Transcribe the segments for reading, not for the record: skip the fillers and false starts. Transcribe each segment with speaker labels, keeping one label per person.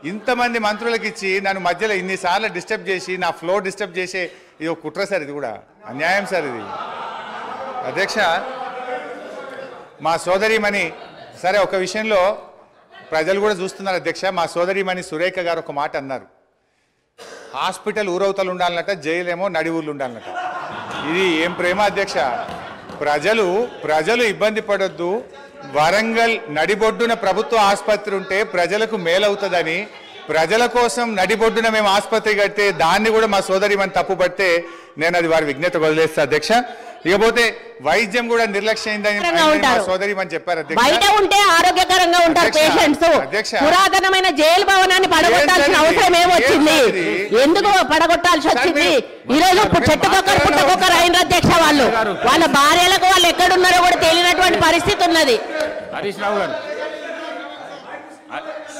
Speaker 1: ఇంతమంది మంత్రులకు ఇచ్చి నన్ను మధ్యలో ఇన్నిసార్లు డిస్టర్బ్ చేసి నా ఫ్లో డిస్టర్బ్ చేసే ఇది ఒక కుట్ర సార్, ఇది కూడా అన్యాయం సార్ ఇది. అధ్యక్ష, మా సోదరిమణి సరే ఒక విషయంలో ప్రజలు కూడా చూస్తున్నారు అధ్యక్ష. మా సోదరిమణి సురేఖ గారు ఒక మాట అన్నారు, హాస్పిటల్ ఊరవతలు ఉండాలన్నట, జైలేమో నడి ఊర్లు ఉండాలన్నట. ఇది ఏం ప్రేమ అధ్యక్ష? ప్రజలు ఇబ్బంది పడొద్దు, వరంగల్ నడిబొడ్డున ప్రభుత్వ ఆసుపత్రి ఉంటే ప్రజలకు మేలవుతుందని ప్రజల కోసం నడిబొడ్డున మేము ఆసుపత్రి కడితే దాన్ని కూడా మా సోదరిమణి తప్పుపడితే నేను అది వారి విజ్ఞత వదిలేస్తా అధ్యక్ష. ఇకపోతే వైద్యం కూడా నిర్లక్ష్యమైందని సోదరిమణి చెప్పారు అధ్యక్ష.
Speaker 2: బయట ఉంటే ఆరోగ్యకరంగా ఉంటారు పేషెంట్స్. పురాతనమైన జైలు భవనాన్ని పడగొట్టాల్సిన అవసరం ఏమొచ్చింది? ఎందుకు పడగొట్టాల్సి వచ్చింది? ఈ రోజు చెట్టుకొక్కరు పుట్టకొక్కరు అయిన అధ్యక్ష. వాళ్ళ భార్యలకు వాళ్ళు ఎక్కడున్నారో కూడా తెలియనటువంటి పరిస్థితి ఉన్నది.
Speaker 3: హరీష్ రావు గారు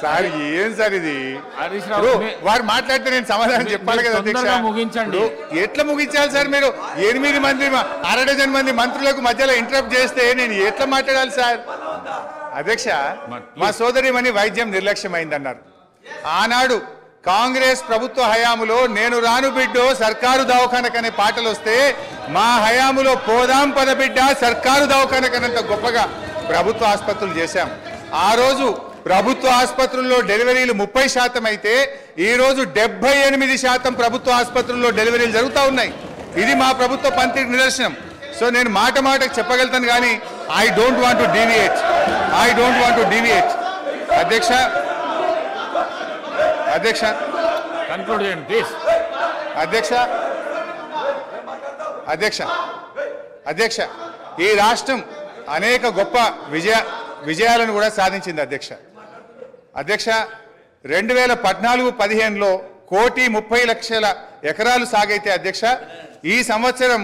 Speaker 1: సార్ ఏం సార్ ఇది? వారు మాట్లాడితే నేను సమాధానం చెప్పాలి కదా అధ్యక్ష.
Speaker 3: ముగించండి.
Speaker 1: ఎట్లా ముగించాలి సార్? మీరు 8 మంది 1/2 డజన్ మంది మంత్రులకు మధ్యలో ఇంటరప్ట్ చేస్తే నేను ఎట్లా మాట్లాడాలి సార్? అధ్యక్ష, మా సోదరిమణి వైద్యం నిర్లక్ష్యమైందన్నారు. ఆనాడు కాంగ్రెస్ ప్రభుత్వ హయాములో నేను రాను బిడ్డో సర్కారు దవాఖానకనే పాటలు వస్తే మా హయాములో పోదాం పద బిడ్డ సర్కారు దవాఖానకనంత గొప్పగా ప్రభుత్వ ఆసుపత్రులు చేశాం. ఆ రోజు ప్రభుత్వ ఆసుపత్రుల్లో డెలివరీలు 30% అయితే ఈ రోజు 78% ప్రభుత్వ ఆసుపత్రుల్లో డెలివరీలు జరుగుతూ ఉన్నాయి. ఇది మా ప్రభుత్వ పనితీరు నిదర్శనం. సో నేను మాటకు చెప్పగలుగుతాను కానీ I don't want to deviate.
Speaker 3: Conclude చేయండి ప్లీజ్.
Speaker 1: అధ్యక్ష, ఈ రాష్ట్రం అనేక గొప్ప విజయాలను కూడా సాధించింది అధ్యక్ష. 2014-15లో 1,30,00,000 ఎకరాలు సాగైతే అధ్యక్ష ఈ సంవత్సరం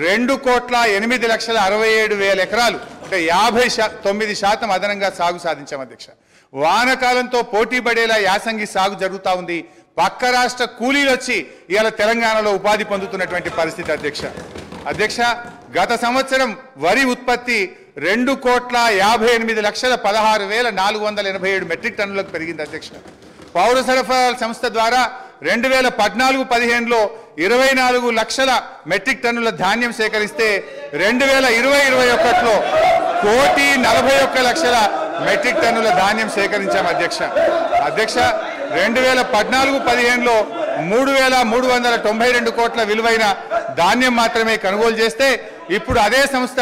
Speaker 1: 2,08,67,000 ఎకరాలు అంటే 59% అదనంగా సాగు సాధించాం అధ్యక్ష. వానకాలంతో పోటీ పడేలా యాసంగి సాగు జరుగుతూ ఉంది. పక్క రాష్ట్ర కూలీలు వచ్చి ఇవాళ తెలంగాణలో ఉపాధి పొందుతున్నటువంటి పరిస్థితి అధ్యక్ష. గత సంవత్సరం వరి ఉత్పత్తి 2,58,16,487 మెట్రిక్ టన్నులకు పెరిగింది అధ్యక్ష. పౌర సరఫరాల సంస్థ ద్వారా 2014-15లో 24 లక్షల మెట్రిక్ టన్నుల ధాన్యం సేకరిస్తే 2020-21లో 1,41,00,000 మెట్రిక్ టన్నుల ధాన్యం సేకరించాం అధ్యక్ష. 2014-15లో 3,392 కోట్ల విలువైన ధాన్యం మాత్రమే కొనుగోలు చేస్తే ఇప్పుడు అదే సంస్థ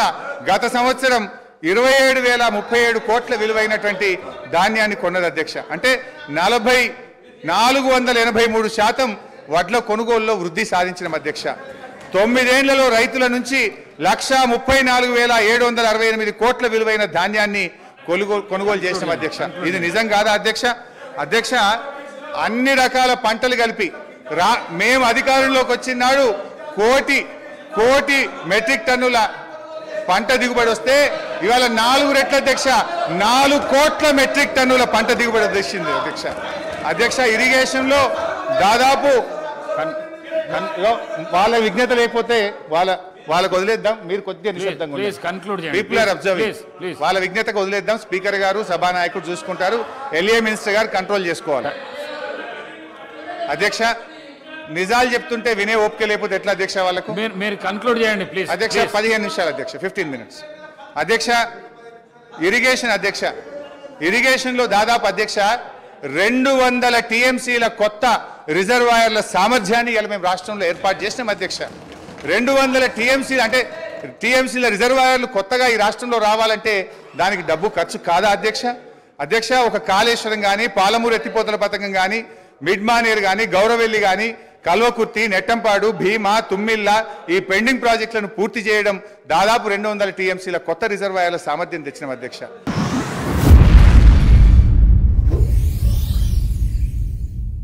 Speaker 1: గత సంవత్సరం 27,037 కోట్ల విలువైనటువంటి ధాన్యాన్ని కొన్నది అధ్యక్ష. అంటే 483% వడ్ల కొనుగోలులో వృద్ధి సాధించిన అధ్యక్ష. 9 ఏళ్లలో రైతుల నుంచి 1,34,768 కోట్ల విలువైన ధాన్యాన్ని కొనుగోలు చేసిన అధ్యక్ష. ఇది నిజం కాదా అధ్యక్ష? అన్ని రకాల పంటలు కలిపి మేము అధికారంలోకి వచ్చినాడు కోటి మెట్రిక్ టన్నుల పంట దిగుబడి వస్తే ఇవాళ 4 రెట్ల అధ్యక్ష 4 కోట్ల మెట్రిక్ టన్నుల పంట దిగుబడి వచ్చింది అధ్యక్ష. ఇరిగేషన్లో దాదాపు వాళ్ళ విజ్ఞత లేకపోతే వాళ్ళకు వదిలేద్దాం. మీరు కొద్దిగా నిశ్శబ్దంగా పీపుల్ ఆర్ అబ్జర్వింగ్. వాళ్ళ విజ్ఞతకు వదిలేద్దాం. స్పీకర్ గారు సభానాయకుడు చూసుకుంటారు. LA మినిస్టర్ గారు కంట్రోల్ చేసుకోవాలి అధ్యక్ష. నిజాలు చెప్తుంటే వినే ఓపిక లేకపోతే ఎట్లా అధ్యక్ష? వాళ్ళకు
Speaker 3: మీరు కంక్లూడ్ చేయండి ప్లీజ్
Speaker 1: అధ్యక్ష. 15 నిమిషాలు అధ్యక్ష, 15 minutes అధ్యక్ష. ఇరిగేషన్లో దాదాపు అధ్యక్ష 200 TMCల కొత్త రిజర్వాయర్ల సామర్థ్యాన్ని ఇలా మేము రాష్ట్రంలో ఏర్పాటు చేసినాం అధ్యక్ష. 200 TMCల అంటే TMCల రిజర్వాయర్లు కొత్తగా ఈ రాష్ట్రంలో రావాలంటే దానికి డబ్బు ఖర్చు కాదా అధ్యక్ష? ఒక కాళేశ్వరం కానీ, పాలమూరు ఎత్తిపోతల పథకం కానీ, మిడ్మానేర్ కానీ, గౌరవెల్లి కానీ, కల్వకుర్తి, నెట్టంపాడు, భీమా, తుమ్మిళ్ళ ఈ పెండింగ్ ప్రాజెక్టులను పూర్తి చేయడం దాదాపు 200 TMCల కొత్త రిజర్వాయర్ల సామర్థ్యం తెచ్చిన అధ్యక్ష.